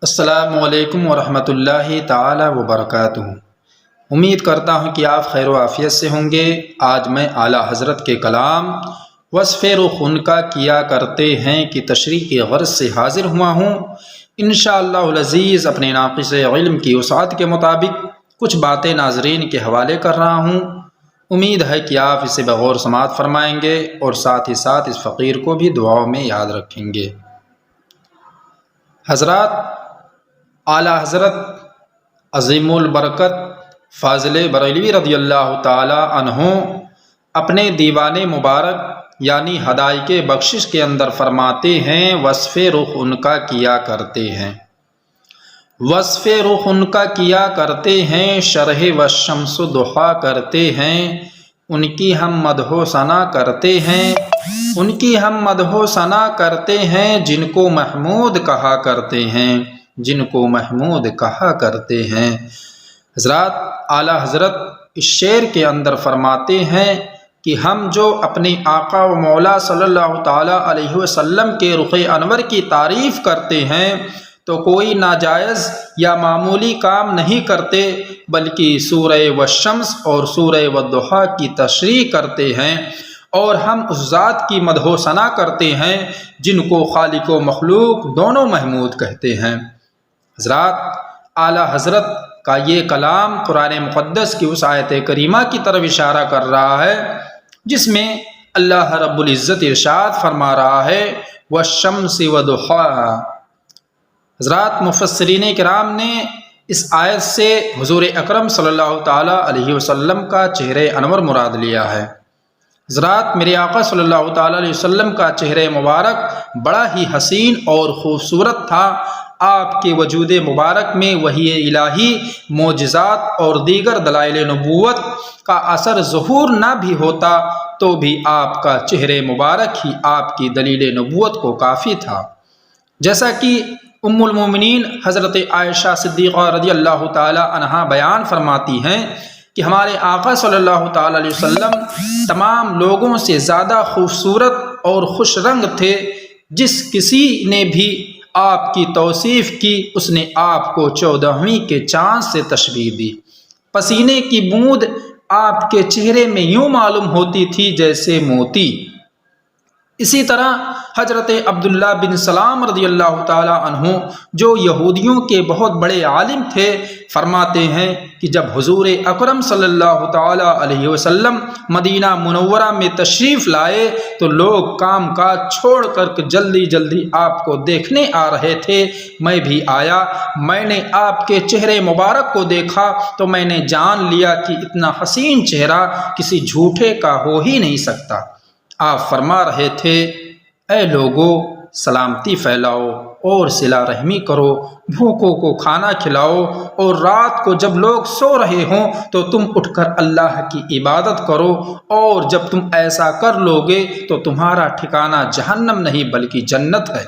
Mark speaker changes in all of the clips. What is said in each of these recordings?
Speaker 1: السلام علیکم ورحمۃ اللہ تعالی وبرکاتہ۔ امید کرتا ہوں کہ آپ خیر و عافیت سے ہوں گے۔ آج میں اعلیٰ حضرت کے کلام وصف رخ ان کا کیا کرتے ہیں کی تشریح کی غرض سے حاضر ہوا ہوں۔ انشاءاللہ العزیز اپنے ناقص علم کی وسعت کے مطابق کچھ باتیں ناظرین کے حوالے کر رہا ہوں۔ امید ہے کہ آپ اسے بغور سماعت فرمائیں گے اور ساتھ ہی ساتھ اس فقیر کو بھی دعاؤں میں یاد رکھیں گے۔ حضرات، اعلیٰ حضرت عظیم البرکت فاضل بریلوی رضی اللہ تعالی عنہ اپنے دیوان مبارک یعنی ہدائق بخشش کے اندر فرماتے ہیں وصف رخ ان کا کیا کرتے ہیں، وصف رخ ان کا کیا کرتے ہیں، شرح والشمس ضحیٰ کرتے ہیں، ان کی ہم مدح و ثنا کرتے ہیں، ان کی ہم مدح و ثنا کرتے ہیں، جن کو محمود کہا کرتے ہیں، جن کو محمود کہا کرتے ہیں۔ حضرات، اعلیٰ حضرت اس شعر کے اندر فرماتے ہیں کہ ہم جو اپنے آقا و مولا صلی اللہ تعالیٰ علیہ وسلم کے رخ انور کی تعریف کرتے ہیں تو کوئی ناجائز یا معمولی کام نہیں کرتے، بلکہ سورہ والشمس اور سورہ والضحیٰ کی تشریح کرتے ہیں، اور ہم اس ذات کی مدح و ثنا کرتے ہیں جن کو خالق و مخلوق دونوں محمود کہتے ہیں۔ حضرات، اعلیٰ حضرت کا یہ کلام قرآن مقدس کی اس آیت کریمہ کی طرف اشارہ کر رہا ہے جس میں اللہ رب العزت ارشاد فرما رہا ہے والشمس وضحیہا۔ حضرات، مفسرین کرام نے اس آیت سے حضور اکرم صلی اللہ تعالیٰ علیہ وسلم کا چہرہ انور مراد لیا ہے۔ حضرات، میرے آقا صلی اللہ تعالیٰ علیہ وسلم کا چہرہ مبارک بڑا ہی حسین اور خوبصورت تھا۔ آپ کے وجود مبارک میں وحی الہی، معجزات اور دیگر دلائل نبوت کا اثر ظہور نہ بھی ہوتا تو بھی آپ کا چہرہ مبارک ہی آپ کی دلیل نبوت کو کافی تھا۔ جیسا کہ ام المومنین حضرت عائشہ صدیقہ رضی اللہ تعالی عنہا بیان فرماتی ہیں کہ ہمارے آقا صلی اللہ تعالی علیہ وسلم تمام لوگوں سے زیادہ خوبصورت اور خوش رنگ تھے۔ جس کسی نے بھی آپ کی توصیف کی اس نے آپ کو 14ویں کے چاند سے تشبیہ دی۔ پسینے کی بوند آپ کے چہرے میں یوں معلوم ہوتی تھی جیسے موتی۔ اسی طرح حضرت عبداللہ بن سلام رضی اللہ تعالی عنہ جو یہودیوں کے بہت بڑے عالم تھے، فرماتے ہیں کہ جب حضور اکرم صلی اللہ تعالی علیہ وسلم مدینہ منورہ میں تشریف لائے تو لوگ کام کاج چھوڑ کر جلدی جلدی آپ کو دیکھنے آ رہے تھے۔ میں بھی آیا، میں نے آپ کے چہرے مبارک کو دیکھا تو میں نے جان لیا کہ اتنا حسین چہرہ کسی جھوٹے کا ہو ہی نہیں سکتا۔ آپ فرما رہے تھے اے لوگو، سلامتی پھیلاؤ اور صلہ رحمی کرو، بھوکوں کو کھانا کھلاؤ، اور رات کو جب لوگ سو رہے ہوں تو تم اٹھ کر اللہ کی عبادت کرو، اور جب تم ایسا کر لو گے تو تمہارا ٹھکانہ جہنم نہیں بلکہ جنت ہے۔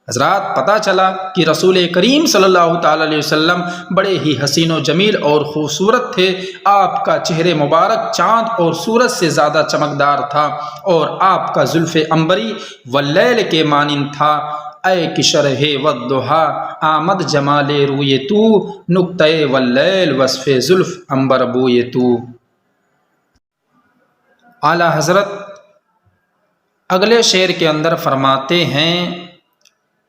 Speaker 1: حضرات، پتہ چلا کہ رسول کریم صلی اللہ تعالی علیہ وسلم بڑے ہی حسین و جمیل اور خوبصورت تھے۔ آپ کا چہرے مبارک چاند اور سورج سے زیادہ چمکدار تھا، اور آپ کا زلف عنبری واللیل کے مانند تھا۔ اے کہ شرح والضحیٰ آمد جمال روئے تو، نکتہ واللیل وصف زلف عنبر بوئے تو۔ اعلیٰ حضرت اگلے شعر کے اندر فرماتے ہیں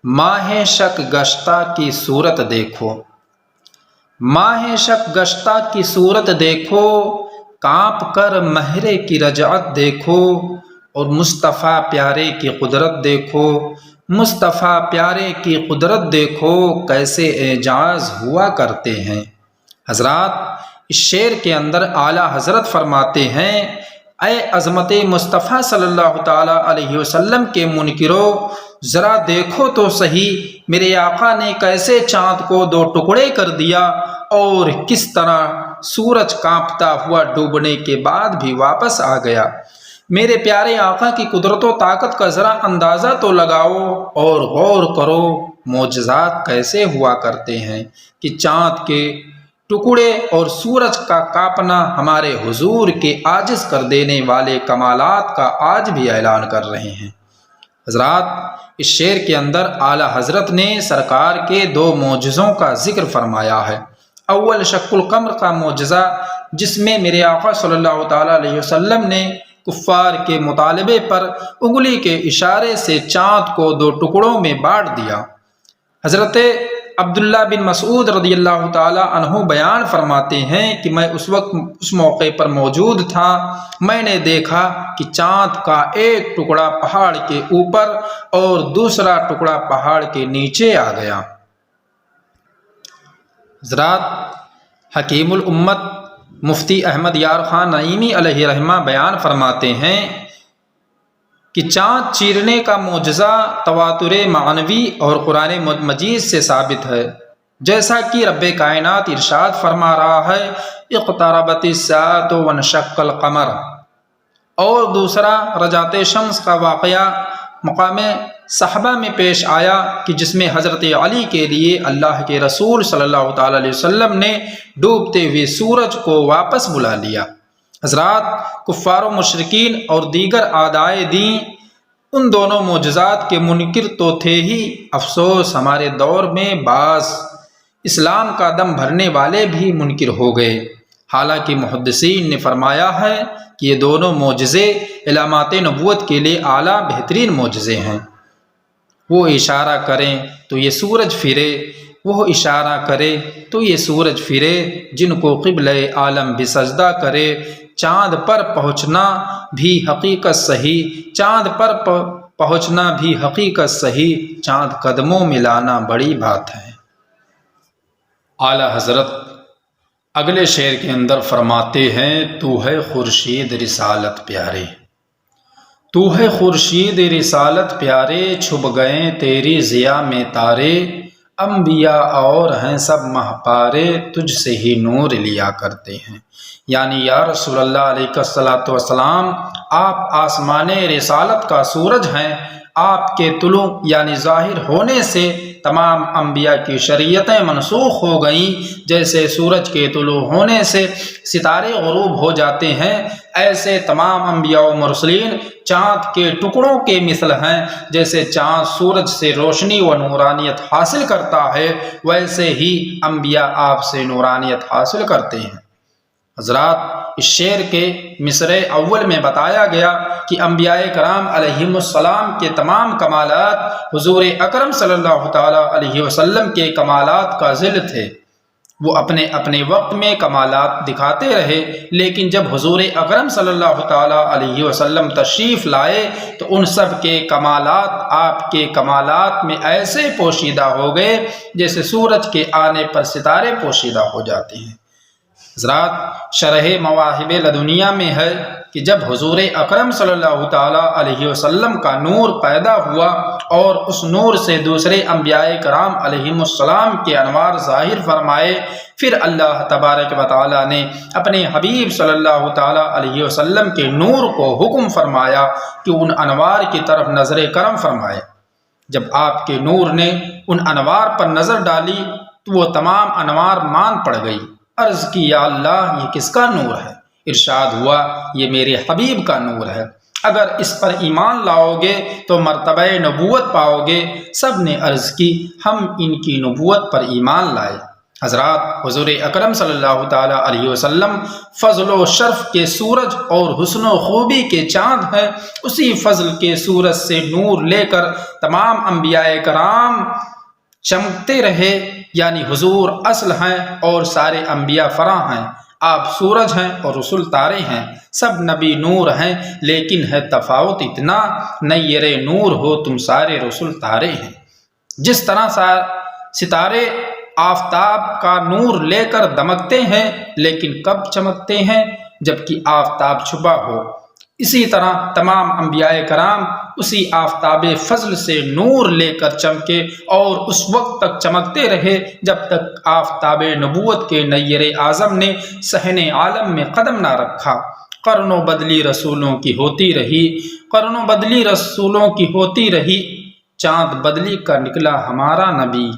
Speaker 1: ماہ شک گشتہ کی صورت دیکھو، ماہ شک گشتہ کی صورت دیکھو، کانپ کر مہر کی رجعت دیکھو، اور مصطفیٰ پیارے کی قدرت دیکھو، مصطفیٰ پیارے کی قدرت دیکھو، کیسے اعجاز ہوا کرتے ہیں۔ حضرات، اس شعر کے اندر اعلیٰ حضرت فرماتے ہیں اے عظمت مصطفیٰ صلی اللہ تعالیٰ علیہ وسلم کے منکرو، ذرا دیکھو تو صحیح میرے آقا نے کیسے چاند کو دو ٹکڑے کر دیا، اور کس طرح سورج کانپتا ہوا ڈوبنے کے بعد بھی واپس آ گیا۔ میرے پیارے آقا کی قدرت و طاقت کا ذرا اندازہ تو لگاؤ اور غور کرو، معجزات کیسے ہوا کرتے ہیں کہ چاند کے ٹکڑے اور سورج کا کانپنا ہمارے حضور کے عاجز کر دینے والے کمالات کا آج بھی اعلان کر رہے ہیں۔ حضرات، اس شعر کے اندر اعلیٰ حضرت نے سرکار کے 2 معجزوں کا ذکر فرمایا ہے۔ اول شق القمر کا معجزہ، جس میں میرے آقا صلی اللہ تعالیٰ علیہ وسلم نے کفار کے مطالبے پر انگلی کے اشارے سے چاند کو 2 ٹکڑوں میں بانٹ دیا۔ حضرت عبداللہ بن مسعود رضی اللہ تعالیٰ عنہ بیان فرماتے ہیں کہ میں اس موقع پر موجود تھا۔ میں نے دیکھا کہ چاند کا ایک ٹکڑا پہاڑ کے اوپر اور دوسرا ٹکڑا پہاڑ کے نیچے آ گیا۔ حضرات، حکیم الامت مفتی احمد یار خان نعیمی علیہ رحمہ بیان فرماتے ہیں کہ چاند چیرنے کا معجزہ تواتر معنوی اور قرآن مجید سے ثابت ہے، جیسا کہ رب کائنات ارشاد فرما رہا ہے اقتربت الساعة وانشق القمر، اور دوسرا رجعت شمس کا واقعہ مقام صحبہ میں پیش آیا کہ جس میں حضرت علی کے لیے اللہ کے رسول صلی اللہ تعالیٰ علیہ وسلم نے ڈوبتے ہوئے سورج کو واپس بلا لیا۔ حضرات، کفار و مشرکین اور دیگر اعدائے دین ان دونوں معجزات کے منکر تو تھے ہی، افسوس ہمارے دور میں بعض اسلام کا دم بھرنے والے بھی منکر ہو گئے۔ حالانکہ محدثین نے فرمایا ہے کہ یہ دونوں معجزے علامات نبوت کے لیے اعلیٰ بہترین معجزے ہیں۔ وہ اشارہ کریں تو یہ سورج پھرے، وہ اشارہ کرے تو یہ سورج پھرے، جن کو قبلہ عالم بھی سجدہ کرے، چاند پر پہنچنا بھی حقیقت صحیح، چاند پر پہنچنا بھی حقیقت صحیح، چاند قدموں میں لانا بڑی بات ہے۔ اعلیٰ حضرت اگلے شعر کے اندر فرماتے ہیں تو ہے خورشید رسالت پیارے، تو ہے خورشید رسالت پیارے، چھپ گئے تیری ضیا میں تارے، انبیاء اور ہیں سب مہپارے، تجھ سے ہی نور لیا کرتے ہیں۔ یعنی یا رسول اللہ علیہ الصلوۃ والسلام، آپ آسمان رسالت کا سورج ہیں۔ آپ کے طلوع یعنی ظاہر ہونے سے تمام انبیاء کی شریعتیں منسوخ ہو گئیں۔ جیسے سورج کے طلوع ہونے سے ستارے غروب ہو جاتے ہیں، ایسے تمام انبیاء و مرسلین چاند کے ٹکڑوں کے مثل ہیں۔ جیسے چاند سورج سے روشنی و نورانیت حاصل کرتا ہے، ویسے ہی انبیاء آپ سے نورانیت حاصل کرتے ہیں۔ حضرات، اس شعر کے مصرع اول میں بتایا گیا کہ انبیاء کرام علیہم السلام کے تمام کمالات حضور اکرم صلی اللہ تعالیٰ علیہ وسلم کے کمالات کا ظل تھے۔ وہ اپنے اپنے وقت میں کمالات دکھاتے رہے، لیکن جب حضور اکرم صلی اللہ تعالیٰ علیہ وسلم تشریف لائے تو ان سب کے کمالات آپ کے کمالات میں ایسے پوشیدہ ہو گئے جیسے سورج کے آنے پر ستارے پوشیدہ ہو جاتے ہیں۔ حضرات، شرح مواہب لدنیہ میں ہے کہ جب حضور اکرم صلی اللہ تعالیٰ علیہ وسلم کا نور پیدا ہوا اور اس نور سے دوسرے انبیاء کرام علیہم السلام کے انوار ظاہر فرمائے، پھر اللہ تبارک و تعالیٰ نے اپنے حبیب صلی اللہ تعالیٰ علیہ وسلم کے نور کو حکم فرمایا کہ ان انوار کی طرف نظر کرم فرمائے۔ جب آپ کے نور نے ان انوار پر نظر ڈالی تو وہ تمام انوار مان پڑ گئی۔ عرض کی یا اللہ، یہ کس کا نور ہے؟ ارشاد ہوا یہ میرے حبیب کا نور ہے، اگر اس پر ایمان لاؤ گے تو مرتبہ نبوت پاؤ گے۔ سب نے عرض کی ہم ان کی نبوت پر ایمان لائے۔ حضرات، حضور اکرم صلی اللہ تعالیٰ علیہ وسلم فضل و شرف کے سورج اور حسن و خوبی کے چاند ہیں۔ اسی فضل کے سورج سے نور لے کر تمام انبیاء کرام چمکتے رہے، یعنی حضور اصل ہیں اور سارے انبیاء فرع ہیں۔ آپ سورج ہیں اور رسول تارے ہیں، سب نبی نور ہیں، لیکن ہے تفاوت اتنا، نیر نور ہو تم سارے رسول تارے ہیں۔ جس طرح ستارے آفتاب کا نور لے کر دمکتے ہیں، لیکن کب چمکتے ہیں؟ جبکہ آفتاب چھپا ہو۔ اسی طرح تمام انبیاء کرام اسی آفتاب فضل سے نور لے کر چمکے اور اس وقت تک چمکتے رہے جب تک آفتاب نبوت کے نیر اعظم نے صحن عالم میں قدم نہ رکھا۔ قرن و بدلی رسولوں کی ہوتی رہی، قرن و بدلی رسولوں کی ہوتی رہی، چاند بدلی کا نکلا ہمارا نبی۔